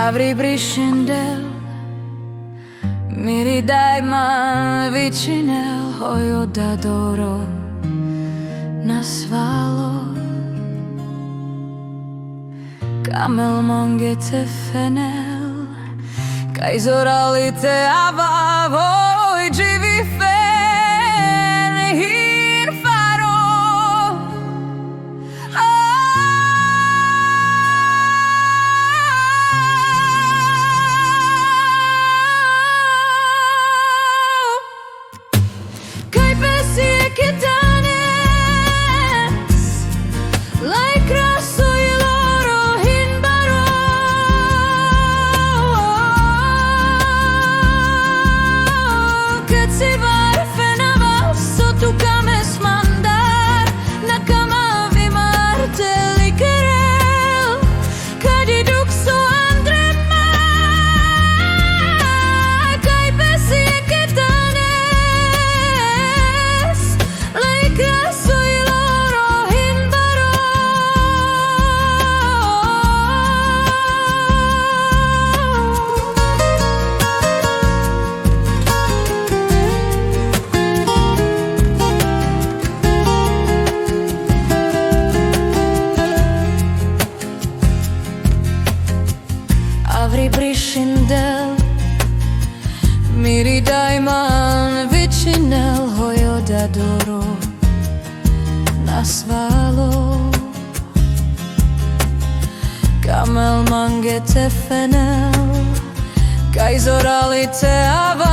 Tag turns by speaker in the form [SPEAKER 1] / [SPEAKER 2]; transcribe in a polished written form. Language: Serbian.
[SPEAKER 1] Avri brishindel Miri dajman vičinel Hojo dadoro Nasvalo Kamel mongete fenel Kajzoralite avavoj Dživi fen hin faro Kaj pesi que tanes Lai kraso i loro hin baro Kecivar Phenavas so tu kames mandar Nakama vimarte likerel Kadi dukso andrema Kaj pesi que tanes Lai kraso i loro hin baro Avri brishindel Miri dajman vičinel Hojo dadoro Nasvalo Kamel mangete fenel Kajzoralite ava